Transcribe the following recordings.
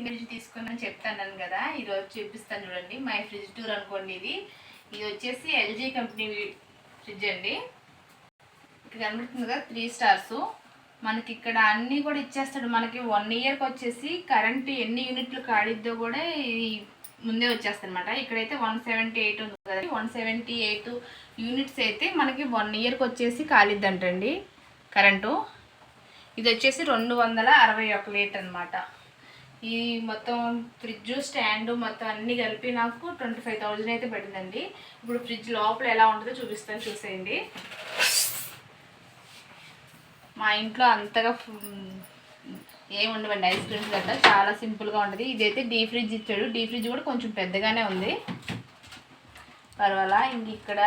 Fridge తీసుకున్నాను చెప్తాను కదా, ఈరోజు చూపిస్తాను చూడండి. మై ఫ్రిడ్జ్ టూర్ అనుకోండి. ఇది వచ్చేసి ఎల్జీ కంపెనీ ఫ్రిడ్జ్ అండి. ఇక్కడ కనబడుతుంది కదా 3 స్టార్స్. మనకి ఇక్కడ అన్నీ కూడా ఇచ్చేస్తాడు. మనకి 1 ఇయర్కి వచ్చేసి కరెంటు ఎన్ని యూనిట్లు కాడిద్దో కూడా ముందే వచ్చేస్తుంది అనమాట. ఇక్కడైతే 178 ఉంది కదా, 178 యూనిట్స్ అయితే మనకి 1 ఇయర్కి వచ్చేసి కాలిద్దంటండి కరెంటు. ఇది వచ్చేసి 261 లీటర్ అనమాట. ఈ మొత్తం ఫ్రిడ్జ్ స్టాండ్ మొత్తం అన్నీ కలిపి నాకు 25,000 అయితే పడిందండి. ఇప్పుడు ఫ్రిడ్జ్ లోపల ఎలా ఉంటుందో చూపిస్తాను, చూసేయండి. మా ఇంట్లో అంతగా ఏమి ఉండవండి ఐస్ క్రీమ్స్ గట్రా, చాలా సింపుల్గా ఉంటుంది. ఇదైతే డీ ఫ్రిడ్జ్ ఇచ్చాడు. డీ ఫ్రిడ్జ్ కూడా కొంచెం పెద్దగానే ఉంది, పర్వాలా. ఇంక ఇక్కడ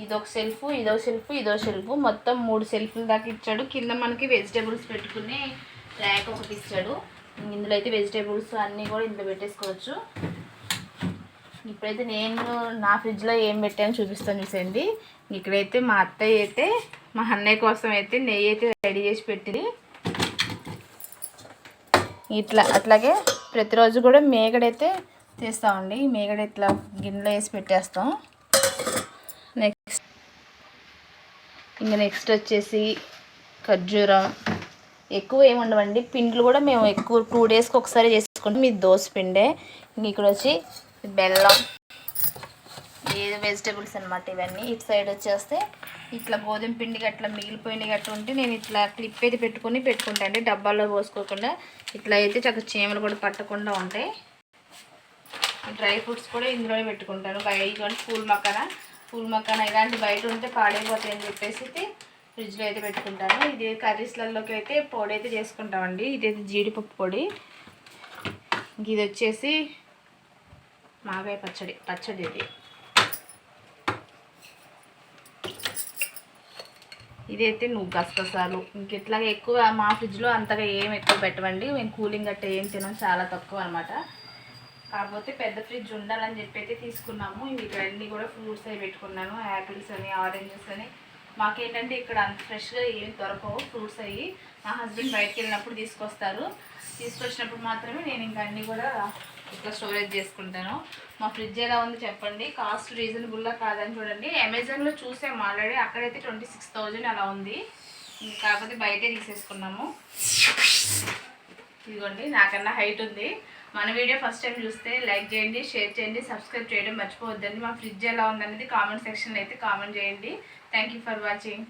ఇదొక సెల్ఫ్, ఇదో సెల్ఫ్, ఇదో సెల్ఫ్, మొత్తం 3 సెల్ఫ్లు దాకా ఇచ్చాడు. కింద మనకి వెజిటేబుల్స్ పెట్టుకునే ర్యాక్ ఒకటి ఇచ్చాడు. ఇందులో అయితే వెజిటేబుల్స్ అన్నీ కూడా ఇందులో పెట్టేసుకోవచ్చు. ఇప్పుడైతే నేను నా ఫ్రిడ్జ్లో ఏం పెట్టానో చూపిస్తాను, చూసేయండి. ఇక్కడైతే మా అత్తయ్య అయితే మా అన్నయ్య కోసం అయితే నెయ్యి అయితే రెడీ చేసి పెట్టింది. అట్లాగే ప్రతిరోజు కూడా మేగడైతే తీస్తామండి. మేగడ ఇట్లా గిన్నెలో వేసి పెట్టేస్తాం. నెక్స్ట్ వచ్చేసి ఖర్జూరం. ఎక్కువ ఏమి ఉండవండి పిండిలు కూడా మేము ఎక్కువ 2 డేస్కి ఒకసారి చేసుకుంటాం. ఇది దోశ పిండే. ఇక్కడ వచ్చి బెల్లం, ఏదో వెజిటేబుల్స్ అనమాట ఇవన్నీ. ఇటు సైడ్ వచ్చేస్తే ఇట్లా గోధుమ పిండి గట్లా మిగిలిపోయిన గట్లా ఉంటే నేను ఇట్లా క్లిప్ అయితే పెట్టుకుంటాను అండి, డబ్బాల్లో పోసుకోకుండా. ఇట్లా అయితే చక్కగా చీమలు కూడా పట్టకుండా ఉంటాయి. డ్రై ఫ్రూట్స్ కూడా ఇందులోనే పెట్టుకుంటాను. బయట పూల్ మక్కన ఇలాంటి బయట ఉంటే పాడైపోతాయి అని చెప్పేసి ఫ్రిడ్జ్లో అయితే పెట్టుకుంటాను. ఇది కర్రీస్లలోకి అయితే పొడి అయితే చేసుకుంటామండి. ఇదైతే జీడిపప్పు పొడి. ఇది వచ్చేసి మాగాయ పచ్చడి ఇదైతే గసగసాలు. ఇంకెట్లాగా ఎక్కువ మా ఫ్రిడ్జ్లో అంతగా ఏం ఎక్కువ పెట్టమండి. మేము కూలింగ్ గట్ట ఏం తినాం, చాలా తక్కువ అనమాట. కాకపోతే పెద్ద ఫ్రిడ్జ్ ఉండాలని చెప్పి అయితే తీసుకున్నాము. ఇవన్నీ కూడా ఫ్రూట్స్ అవి పెట్టుకున్నాను, యాపిల్స్ అని, ఆరెంజెస్ అని. మాకేంటంటే ఇక్కడ అంత ఫ్రెష్గా ఏమి దొరకవు ఫ్రూట్స్ అవి. మా హస్బెండ్ బయటకు వెళ్ళినప్పుడు తీసుకొచ్చినప్పుడు మాత్రమే నేను ఇంకా అన్నీ కూడా ఇట్లా స్టోరేజ్ చేసుకుంటాను. మా ఫ్రిడ్జ్ ఎలా ఉంది చెప్పండి. కాస్ట్ రీజనబుల్గా కాదని చూడండి. అమెజాన్లో చూసాము ఆల్రెడీ, అక్కడైతే 26,000 అలా ఉంది. కాకపోతే బయటే తీసేసుకున్నాము. ఇదిగోండి, నాకన్నా హైట్ ఉంది. మన వీడియో ఫస్ట్ టైం చూస్తే లైక్ చేయండి, షేర్ చేయండి, సబ్స్క్రైబ్ చేయడం మర్చిపోవద్దండి. మా ఫ్రిడ్జ్ ఎలా ఉందనేది కామెంట్ సెక్షన్లో అయితే కామెంట్ చేయండి. Thank you for watching.